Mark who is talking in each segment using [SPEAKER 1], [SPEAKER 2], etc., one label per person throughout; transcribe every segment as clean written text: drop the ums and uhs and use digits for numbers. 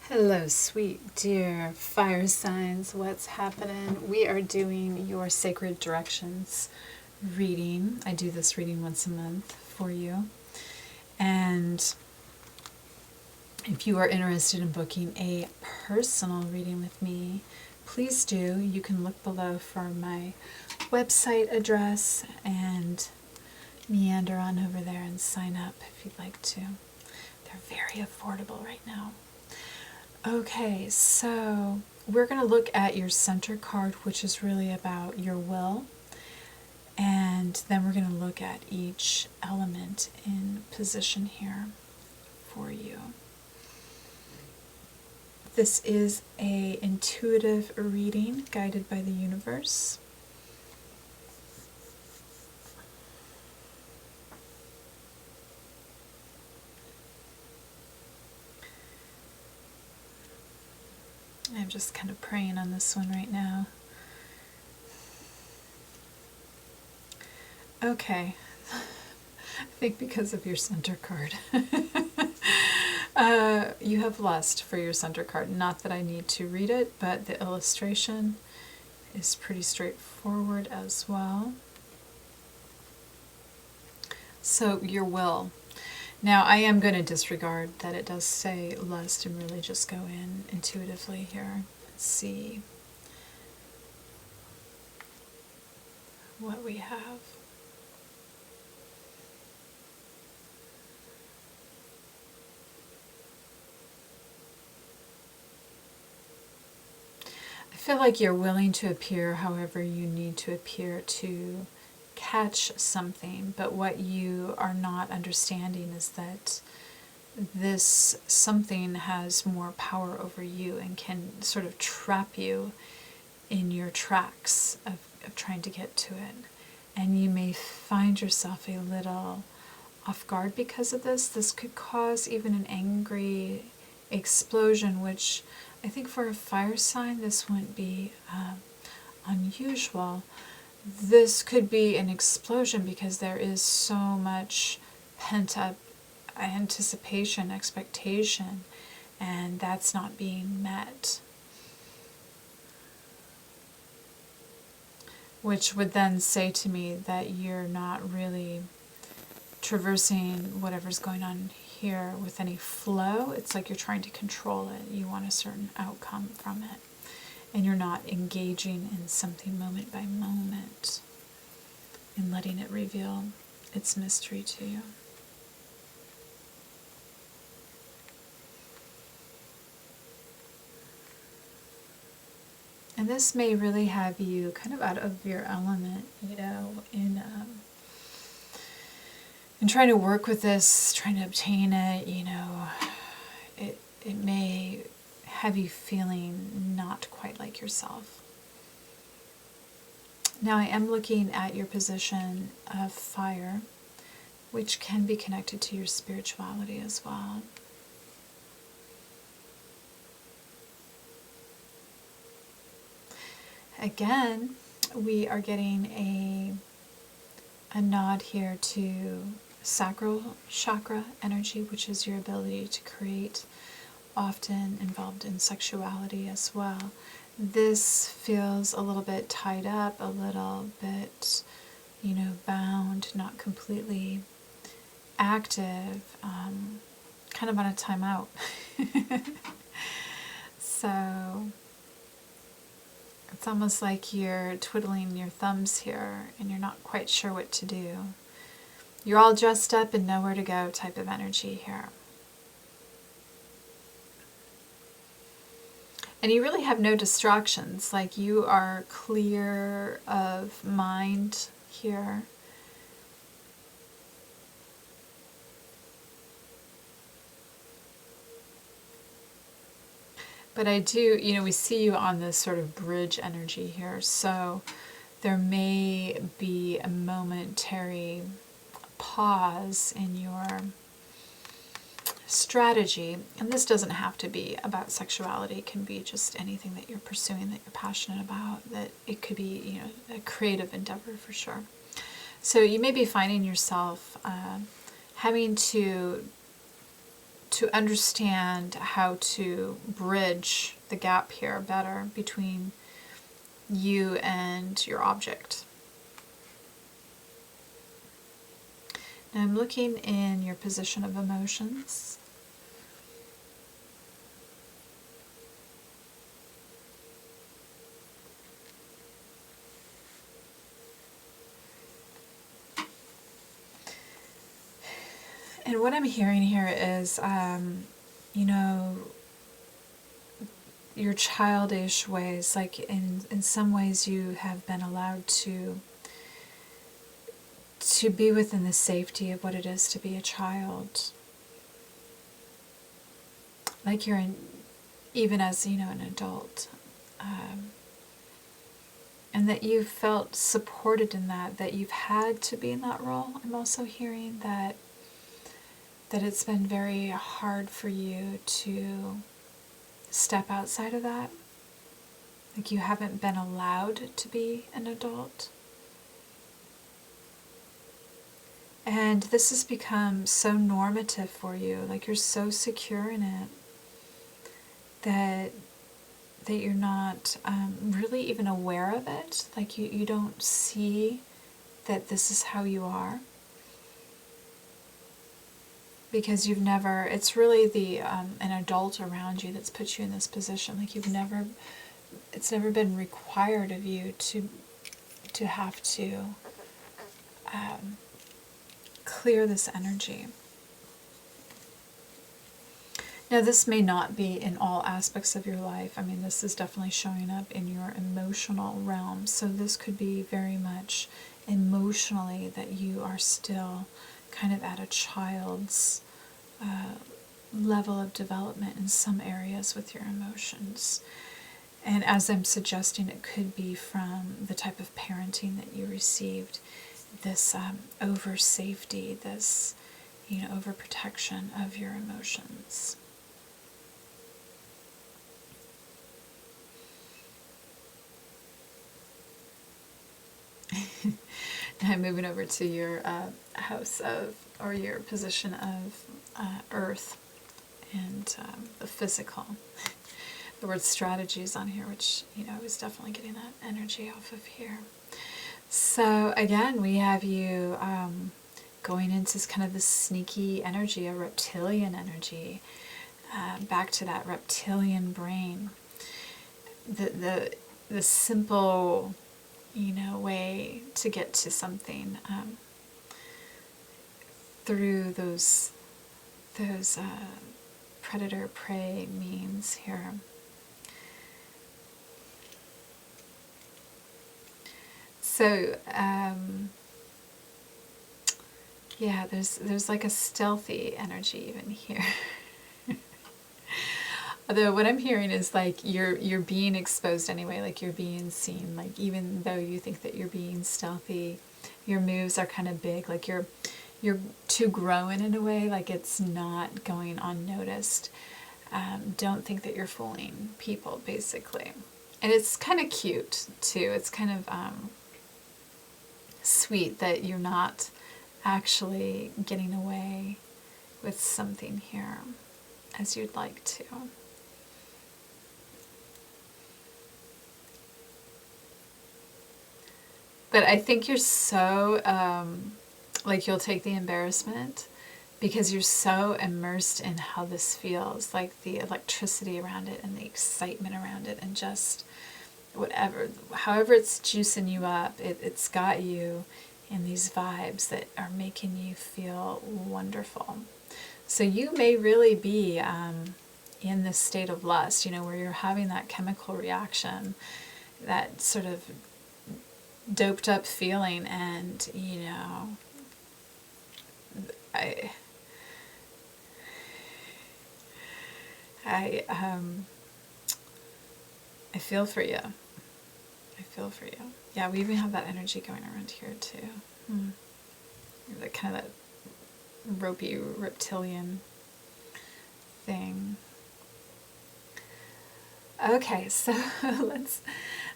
[SPEAKER 1] Hello, sweet dear fire signs. What's happening? We are doing your sacred directions reading. I do this reading once a month for you. And if you are interested in booking a personal reading with me, please do. You can look below for my website address and meander on over there and sign up if you'd like to. They're very affordable right now. Okay, so we're going to look at your center card, which is really about your will. And then we're going to look at each element in position here for you. This is an intuitive reading guided by the universe. I'm just kind of praying on this one right now. Okay, I think because of your center card. You have lust for your center card. Not that I need to read it, but the illustration is pretty straightforward as well. So your will. Now I am going to disregard that it does say lust and really just go in intuitively here. Let's see what we have. I feel like you're willing to appear however you need to appear to catch something, but what you are not understanding is that this something has more power over you and can sort of trap you in your tracks of trying to get to it. And you may find yourself a little off guard because of this. This could cause even an angry explosion, which I think for a fire sign this wouldn't be unusual. This could be an explosion because there is so much pent-up anticipation, expectation, and that's not being met. Which would then say to me that you're not really traversing whatever's going on here with any flow. It's like you're trying to control it. You want a certain outcome from it. And you're not engaging in something moment by moment and letting it reveal its mystery to you. And this may really have you kind of out of your element, in trying to work with this, trying to obtain it, it may have you feeling not quite like yourself. Now I am looking at your position of fire, which can be connected to your spirituality as well. Again, we are getting a nod here to sacral chakra energy, which is your ability to create, often involved in sexuality as well. This feels a little bit tied up, a little bit, bound, not completely active, kind of on a timeout. So it's almost like you're twiddling your thumbs here and you're not quite sure what to do. You're all dressed up and nowhere to go type of energy here. And you really have no distractions, like you are clear of mind here. But I do, we see you on this sort of bridge energy here, so there may be a momentary pause in your strategy, and this doesn't have to be about sexuality. It can be just anything that you're pursuing, that you're passionate about, that it could be, a creative endeavor for sure. So you may be finding yourself having to to understand how to bridge the gap here better between you and your object. Now I'm looking in your position of emotions. And what I'm hearing here is, you know, your childish ways, like in some ways you have been allowed to be within the safety of what it is to be a child. Like you're even as, you know, an adult. And that you've felt supported in that you've had to be in that role. I'm also hearing that it's been very hard for you to step outside of that. Like you haven't been allowed to be an adult. And this has become so normative for you, like you're so secure in it that you're not really even aware of it. Like you don't see that this is how you are. Because you've never, it's really the an adult around you that's put you in this position. Like it's never been required of you to have to clear this energy. Now this may not be in all aspects of your life. I mean, this is definitely showing up in your emotional realm. So this could be very much emotionally that you are still kind of at a child's level of development in some areas with your emotions. And as I'm suggesting, it could be from the type of parenting that you received, this over safety, this, you know, over protection of your emotions. Now I'm moving over to your house of, or your position of earth and the physical. The word strategy is on here, which, you know, I was definitely getting that energy off of here. So again, we have you going into kind of this sneaky energy, a reptilian energy, back to that reptilian brain. The simple, you know, way to get to something through those predator-prey means here. So, yeah, there's like a stealthy energy even here. Although what I'm hearing is like you're being exposed anyway, like you're being seen, like even though you think that you're being stealthy, your moves are kind of big, like you're too grown in a way, like it's not going unnoticed. Don't think that you're fooling people, basically. And it's kind of cute too. It's kind of sweet that you're not actually getting away with something here as you'd like to. But I think you're so, like you'll take the embarrassment because you're so immersed in how this feels, like the electricity around it and the excitement around it and just whatever, however it's juicing you up, it's got you in these vibes that are making you feel wonderful. So you may really be in this state of lust, you know, where you're having that chemical reaction, that sort of doped up feeling, and you know, I feel for you. I feel for you. Yeah, we even have that energy going around here too. That kind of that ropey reptilian thing. Okay, so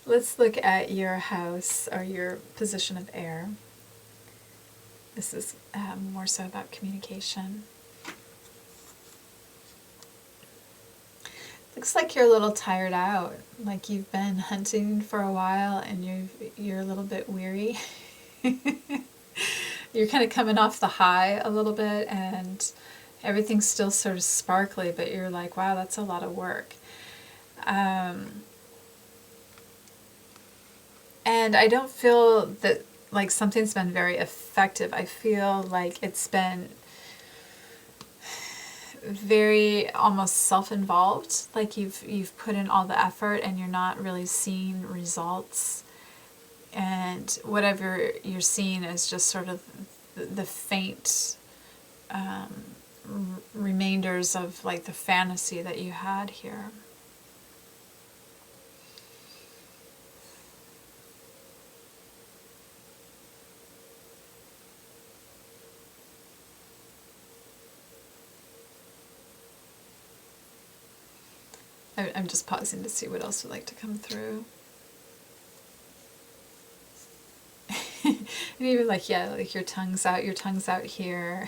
[SPEAKER 1] let's look at your house or your position of air. This is more so about communication. Looks like you're a little tired out, like you've been hunting for a while and you're a little bit weary. You're kind of coming off the high a little bit and everything's still sort of sparkly, but you're like, wow, that's a lot of work. And I don't feel that like something's been very effective. I feel like it's been very almost self-involved, like you've put in all the effort and you're not really seeing results, and whatever you're seeing is just sort of the faint remainders of like the fantasy that you had here. I'm just pausing to see what else would like to come through. And even like, yeah, like your tongue's out here.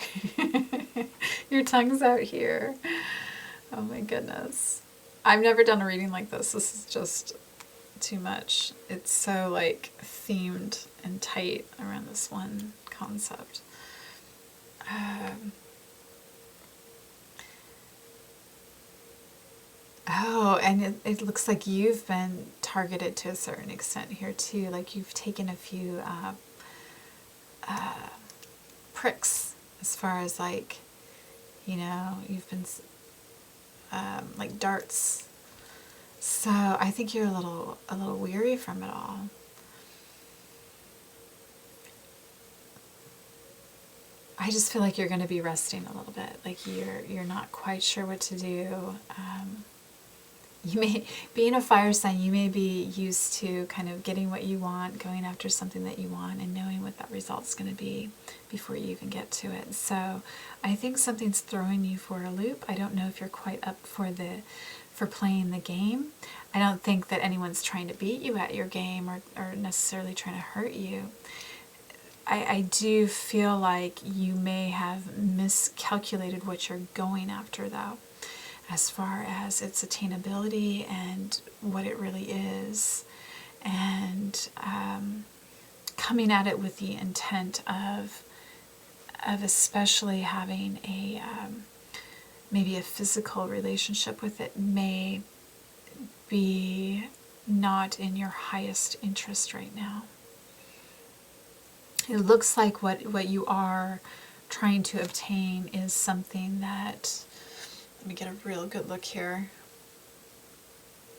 [SPEAKER 1] Your tongue's out here. Oh my goodness. I've never done a reading like this. This is just too much. It's so like themed and tight around this one concept. Oh, and it looks like you've been targeted to a certain extent here too. Like you've taken a few pricks as far as like, you know, you've been like darts. So I think you're a little weary from it all. I just feel like you're going to be resting a little bit. Like you're not quite sure what to do. You may, being a fire sign, you may be used to kind of getting what you want, going after something that you want, and knowing what that result's going to be before you even get to it. So I think something's throwing you for a loop. I don't know if you're quite up for playing the game. I don't think that anyone's trying to beat you at your game or necessarily trying to hurt you. I do feel like you may have miscalculated what you're going after, though, as far as its attainability and what it really is, and coming at it with the intent of especially having a maybe a physical relationship with it may be not in your highest interest right now. It looks like what you are trying to obtain is something that, let me get a real good look here,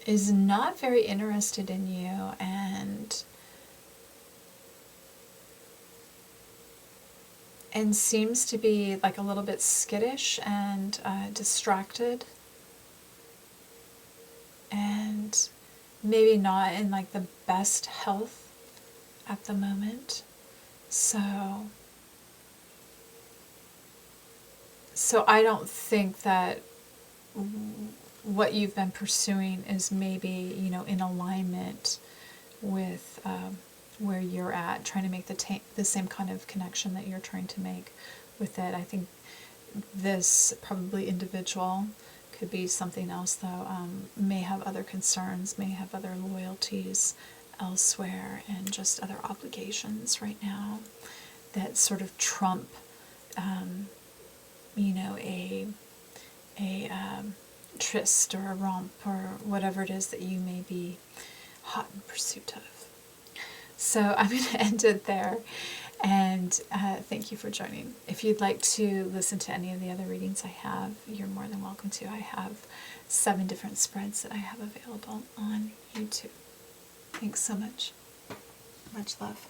[SPEAKER 1] is not very interested in you and seems to be like a little bit skittish and distracted, and maybe not in like the best health at the moment. So I don't think that what you've been pursuing is maybe, you know, in alignment with where you're at, trying to make the same kind of connection that you're trying to make with it. I think this probably individual, could be something else though, may have other concerns, may have other loyalties elsewhere, and just other obligations right now that sort of trump, you know, a tryst or a romp or whatever it is that you may be hot in pursuit of. So I'm going to end it there, and thank you for joining. If you'd like to listen to any of the other readings I have, you're more than welcome to. I have 7 different spreads that I have available on YouTube. Thanks so much. Much love.